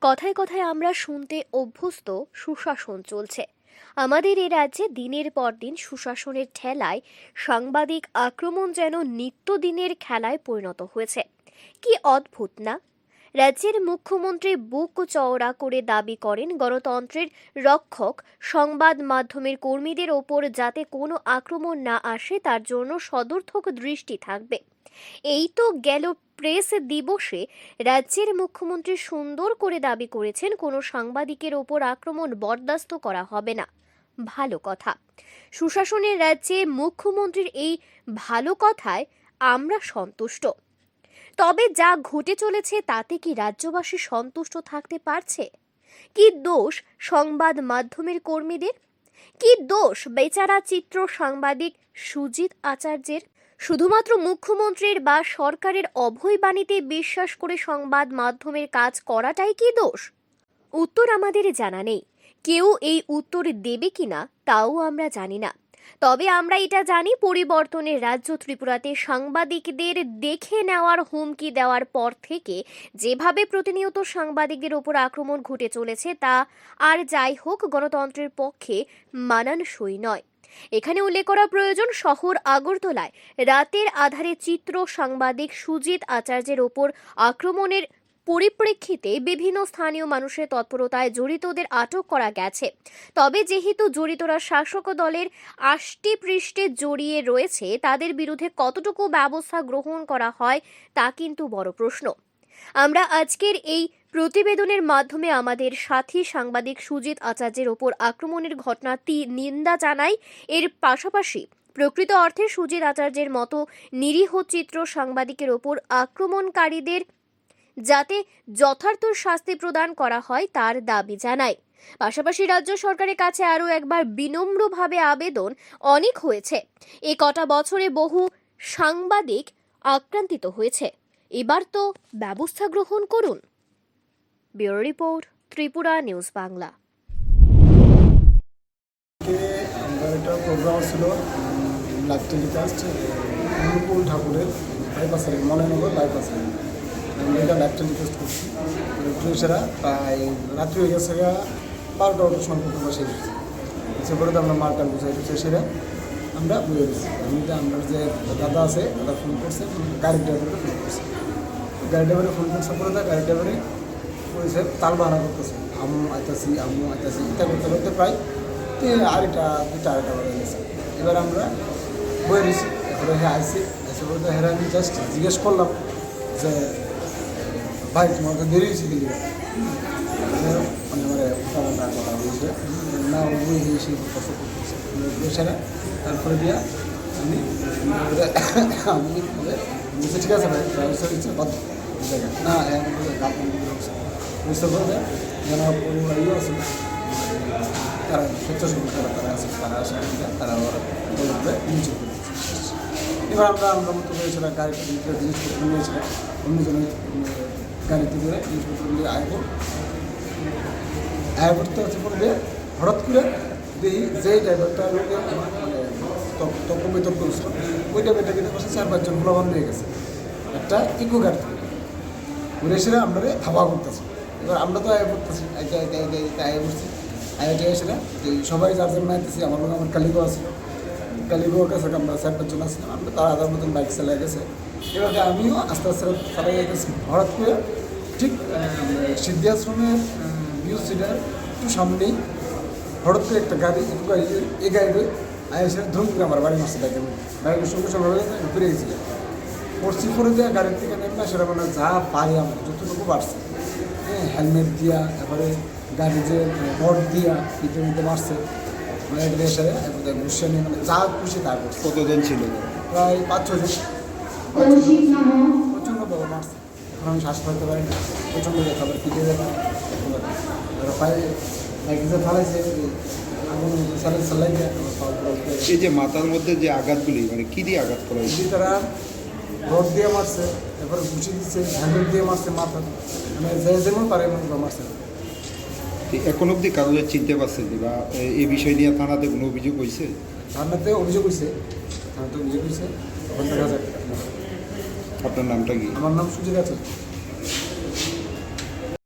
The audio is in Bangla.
কথায় কথায় আমরা শুনতে অভ্যস্ত সুশাসন চলছে। আমাদের এ রাজ্যে দিনের পর দিন সুশাসনের ঠেলায় সাংবাদিক আক্রমণ যেন নিত্যদিনের খেলায় পরিণত হয়েছে। কি অদ্ভুত না? রাজ্যের মুখ্যমন্ত্রী বুক চওড়া করে দাবি করেন গণতন্ত্রের রক্ষক সংবাদ মাধ্যমের কর্মীদের ওপর যাতে কোনো আক্রমণ না আসে তার জন্য সদর্থক দৃষ্টি থাকবে। এই তো গেল প্রেস দিবসে রাজ্যের মুখ্যমন্ত্রী সুন্দর করে দাবি করেছেন কোনো সাংবাদিকের ওপর আক্রমণ বরদাস্ত করা হবে না। ভালো কথা। সুশাসনের রাজ্যে মুখ্যমন্ত্রীর এই ভালো কথায় আমরা সন্তুষ্ট। তবে যা ঘটে চলেছে তাতে কি রাজ্যবাসী সন্তুষ্ট থাকতে পারছে? কি দোষ সংবাদ মাধ্যমের কর্মীদের? কি দোষ বেচারা চিত্র সাংবাদিক সুজিত আচার্যের? শুধুমাত্র মুখ্যমন্ত্রীর বা সরকারের অভয় বাণীতে বিশ্বাস করে সংবাদ মাধ্যমের কাজ করাটাই কি দোষ? উত্তর আমাদের জানা নেই। কেউ এই উত্তর দেবে কিনা তাও আমরা জানি না। তবে আমরা এটা জানি, পরিবর্তনের রাজ্য ত্রিপুরাতে সাংবাদিকদের দেখে নেওয়ার হুমকি দেওয়ার পর থেকে যেভাবে প্রতিনিয়ত সাংবাদিকদের ওপর আক্রমণ ঘটে চলেছে তা আর যাই হোক গণতন্ত্রের পক্ষে মানানসই নয়। এখানে উল্লেখ করা প্রয়োজন, শহর আগরতলায় রাতের আধারে চিত্র সাংবাদিক সুজিত আচার্যের ওপর আক্রমণের পরিপ্রেক্ষিতে বিভিন্ন স্থানীয় মানুষের তৎপরতায় জড়িতদের আটক করা গেছে। তবে যেহেতু জড়িতরা শাসক দলের আষ্টে পৃষ্ঠে জড়িয়ে রয়েছে, তাদের বিরুদ্ধে কতটুকু ব্যবস্থা গ্রহণ করা হয় তা কিন্তু বড় প্রশ্ন। আমরা আজকের এই প্রতিবেদনের মাধ্যমে আমাদের সাথী সাংবাদিক সুজিত আচার্যের ওপর আক্রমণের ঘটনাটি নিন্দা জানাই। এর পাশাপাশি প্রকৃত অর্থে সুজিত আচার্যের মতো নিরীহ চিত্র সাংবাদিকের ওপর আক্রমণকারীদের যাতে যথার্থ শাস্তি প্রদান করা হয় তার দাবি জানাই। পাশাপাশি রাজ্য সরকারের কাছে আরও একবার বিনম্রভাবে আবেদন, অনেক হয়েছে, এ কটা বছরে বহু সাংবাদিক আক্রান্তিত হয়েছে, এবার তো ব্যবস্থা গ্রহণ করুন। Bureau report, Tripura news Bangla. একটা প্রোগ্রাম ছিল লাইভ টেলিকাস্ট অনুকূল ঠাকুরের বাইপাসের মনেনগর বাইপাসের, আমরা এটা লাইভ টেলিকাস্ট করছি। পুলিশেরা প্রায় রাত্রি হয়ে গেছে 12টার সময় বসে গেছে, এসে পরে তো আমরা মালটান বুঝাই দিচ্ছে, সেটা আমরা বুঝে দিচ্ছি। আমরা যে দাদা আছে দাদা ফোন করছে, গাড়ি ড্রাইভারকে ফোন করছে, গাড়ি ড্রাইভারে ফোন করছে পরে গাড়ি ড্রাইভারে বলেছে তাল বাহানা করতেছে, আম্মু আইতাছি ইত্যাদি করতে করতে প্রায় আড়াইটা বাজে গেছে। এবার আমরা বয়ে দিচ্ছি, এরপরে আইসি এসে বলতে হেরা আমি জাস্ট জিজ্ঞেস করলাম যে ভাই তোমার তো দেরি হয়েছে দিলি, মানে আমার কথা বলছে না ওই সেই কষ্ট করতেছে সেটা। তারপরে দিয়া আমি বলছি ঠিক আছে ভাই ইচ্ছে বাদ জায়গা না বুঝতে পারবে যেন পরিবারও আছে, তারা স্বেচ্ছাসেবী তারা আছে, তারা আসে তারা বলবে নিচে করে দিচ্ছে। এবার আমরা মতো করেছিলাম গাড়িতে জিনিসপত্র নিয়েছিলাম, অন্যজনের গাড়িতে করে জিনিসপত্র নিয়ে আয় করতে হচ্ছে পড়বে। হঠাৎ করে দেখি যে ড্রাইভারটা লোকে মানে তর্ক বিতর্ক করছিল, ওই ড্রাইভারটা কিন্তু বসে 4-5 জন ফলাবান নিয়ে গেছে একটা ইকো গাড়ি থেকে, ঘুরে এসে আমরা ধাবা করতেছি। এবার আমরা তো আয় করতেছি, আয় করছি, আইআইটি এসেছিলাম সবাই যার জন্য আইতেছি। আমার লোক আমার কালিগো আছে, কালিগোর কাছে আমরা 4-5 জন আসছিলাম, আমরা তার আধার মতন বাইক চালিয়ে গেছে। এবার আমিও আস্তে আস্তে চালাই যাইতেছি। হঠাৎ করে ঠিক সিদ্ধি আশ্রমের নিউজ সিটার একটু সামনেই হঠাৎ করে একটা গাড়ি এই গাড়ি আইসে ধরুন করে আমার বাড়ি মারছে, বাইকের সঙ্গে সঙ্গে ঘুরে গেছিল পড়ছি। পরে দেওয়া গাড়ির থেকে নেমে সেটা মানে যা পাই আমার যতটুকু বাড়ছে, হ্যাঁ হেলমেট দিয়া, তারপরে গাড়ি যে বট দিয়া পিঠে মধ্যে মারছে, মানে এসে ঘুষে নিয়ে মানে যা খুশি তা করছে। কতজন ছিল? প্রায় 5-6 জন। প্রচণ্ডভাবে মারছে, এখন আমি শ্বাস ফেলতে পারি না, প্রচণ্ড ব্যথা, আবার পিঠে ব্যথা, পায়ে যে ফালাইছে আগুন সালাই দেয়। এই যে মাথার মধ্যে যে আঘাতগুলি, মানে কী দিয়ে আঘাত করা হয়েছে? তারা রড দিয়ে মারছে, এরপরে ঘুষি দিচ্ছে, হ্যান্ডেল দিয়ে মারছে, মাথা মানে যে যেমন পারে এমন মারছে। এখন অবধি কাগজে চিনতে পারছে যে বা এই বিষয় নিয়ে থানাতে কোনো অভিযোগ হয়েছে? থানাতে অভিযোগ হয়েছে, ওখান দেখা যাক। আপনার নামটা কি? আমার নাম সুজিত আচার্য।